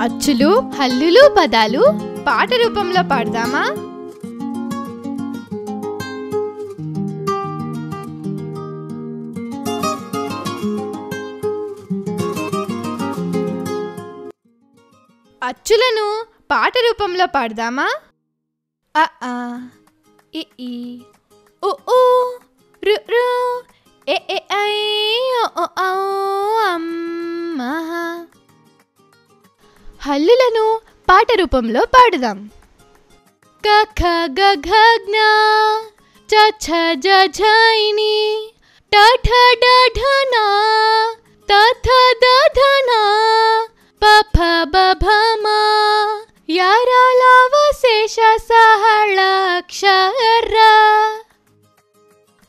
అచ్చులు హల్లులు పదాలు పాట రూపంలో పాడదామా? అచ్చులను పాట రూపంలో పాడదామా? అ ఆ ఇ ఈ ఉ ఊ రు రు ఎ ఎ ఐ ఓ ఓ ఔ అమ్మ. హల్లులను పాట రూపంలో పాడదాం. క ఖ గ ఘ జ్ఞ చ ఛ జ ఝ ఇ ని ట ఠ డ ఢ న త థ ద ధ న ప ఫ బ భ మ య ర ల వ శే ష స హ ళ క్ష ర.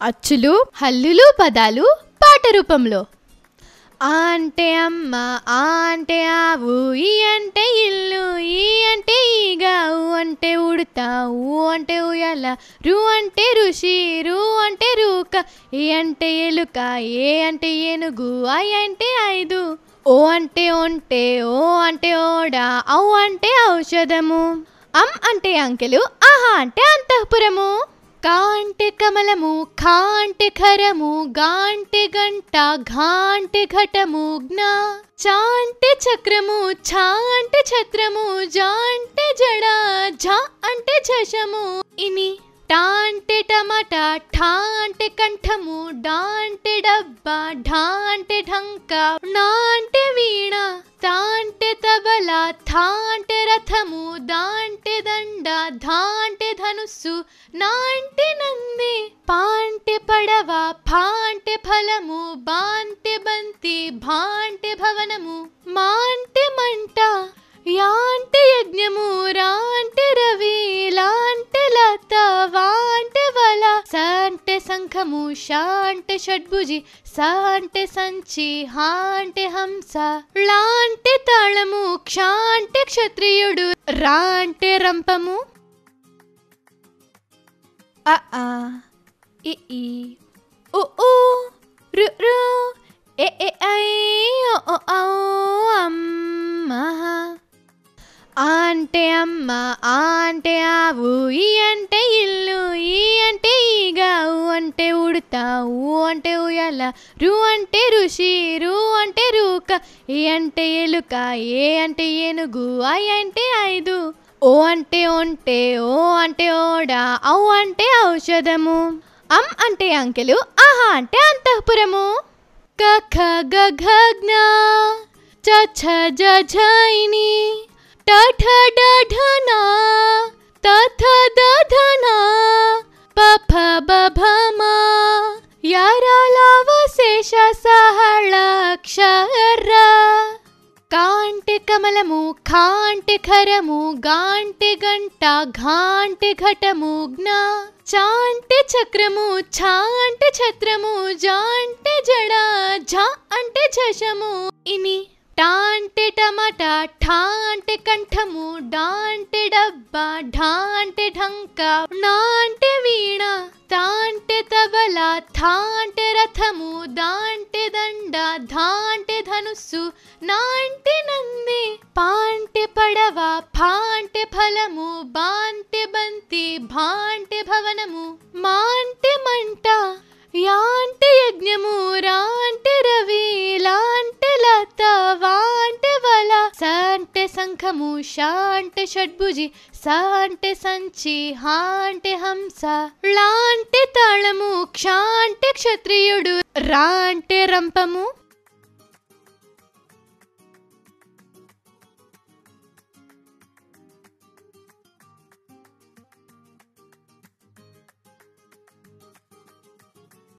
అచ్చులు హల్లులు పదాలు పాట రూపంలో. ఆ అంటే అమ్మ, ఆ అంటే ఆవు, ఈ అంటే ఇల్లు, ఈ అంటే ఈగ, ఊ అంటే ఉడత, ఊ అంటే ఉయ్యాల, రు అంటే ఋషి, రు అంటే రూక, ఈ అంటే ఎలుక, ఏ అంటే ఏనుగు, ఐ అంటే ఐదు, ఓ అంటే ఒంటె, ఓ అంటే ఓడ, ఔ అంటే ఔషధము, అం అంటే అంకెలు, ఆహా అంటే అంతఃపురము. కా అంటే కమలము, ఖా అంటే ఖరము, గా అంటే గంట, ఘా అంటే ఘటము, జ్ఞ, చ అంటే చక్రము, ఛ అంటే ఛత్రము, జ అంటే జడ, ఝ అంటే ఝషము, ఇని, ట అంటే టమాటా, ఠ అంటే కంఠము, డ అంటే డబ్బా, ఢ అంటే ఢంక, న అంటే వీణ, త అంటే తబల, థ అంటే రథము, ద అంటే దండ, ధ అంటే ధనుస్సు, నా అంటే నంది, ప అంటే పడవ, ఫ అంటే ఫలము, బ అంటే బంతి, భ అంటే భవనము, మా అంటే మంట, యా అంటే యజ్ఞము, రా అంటే రవి, లా అంటే లత, వా అంటే వల, స అంటే శంఖము, ష అంటే షడ్భుజి, స అంటే సంచి, హ అంటే హంస, ళ అంటే తాళము, క్ష అంటే క్షత్రియుడు, రా అంటే రంపము. అ ఆ ఇ ఈ ఉ ఊ రు రు ఎ ఎ ఐ ఓ ఓ ఔ అమ్మ. ఆ అంటే అమ్మ, ఆ అంటే ఆవు, ఈ అంటే ఇల్లు, ఈ అంటే ఈగ, ఊ అంటే ఉడత, ఊ అంటే ఉయ్యాల, రు అంటే ఋషి, రు అంటే రూక, ఈ అంటే ఎలుక, ఏ అంటే ఏనుగు, ఐ అంటే ఐదు, ఓ అంటే ఒంటె, ఓ అంటే ఓడ, ఔ అంటే ఔషధము, అం అంటే అంకెలు, ఆహా అంటే అంతఃపురము. క ఖ గ ఘ జ్ఞ చ ఛ జ ఝ ఇ ని ట ఠ డ ఢ న త థ ద ధ న ప ఫ బ భ మ య ర ల వ శే ష స హ ళ క్ష ర. కా అంటే కమలము, ఖా అంటే ఖరము, గా అంటే గంట, ఘా అంటే ఘటము, జ్ఞ, చ అంటే చక్రము, ఛ అంటే ఛత్రము, జ అంటే జడ, ఝ అంటే ఝషము, ఇని, ట అంటే టమాటా, ఠ అంటే కంఠము, డ అంటే డబ్బా, ఢ అంటే ఢంక, న అంటే వీణ, త అంటే తబల, థ అంటే రథము, ద అంటే దండ, ధ అంటే ధనుస్సు, నా అంటే నంది, ప అంటే పడవ, ఫ అంటే ఫలము, బ అంటే బంతి, భ అంటే భవనము, మా అంటే మంట, యా అంటే యజ్ఞము, రా అంటే రవి, లా అంటే లత, వా అంటే వల, స అంటే శంఖము, ష అంటే షడ్భుజి, స అంటే సంచి, హ అంటే హంస, ళ అంటే తాళము, క్ష అంటే క్షత్రియుడు, రా అంటే రంపము.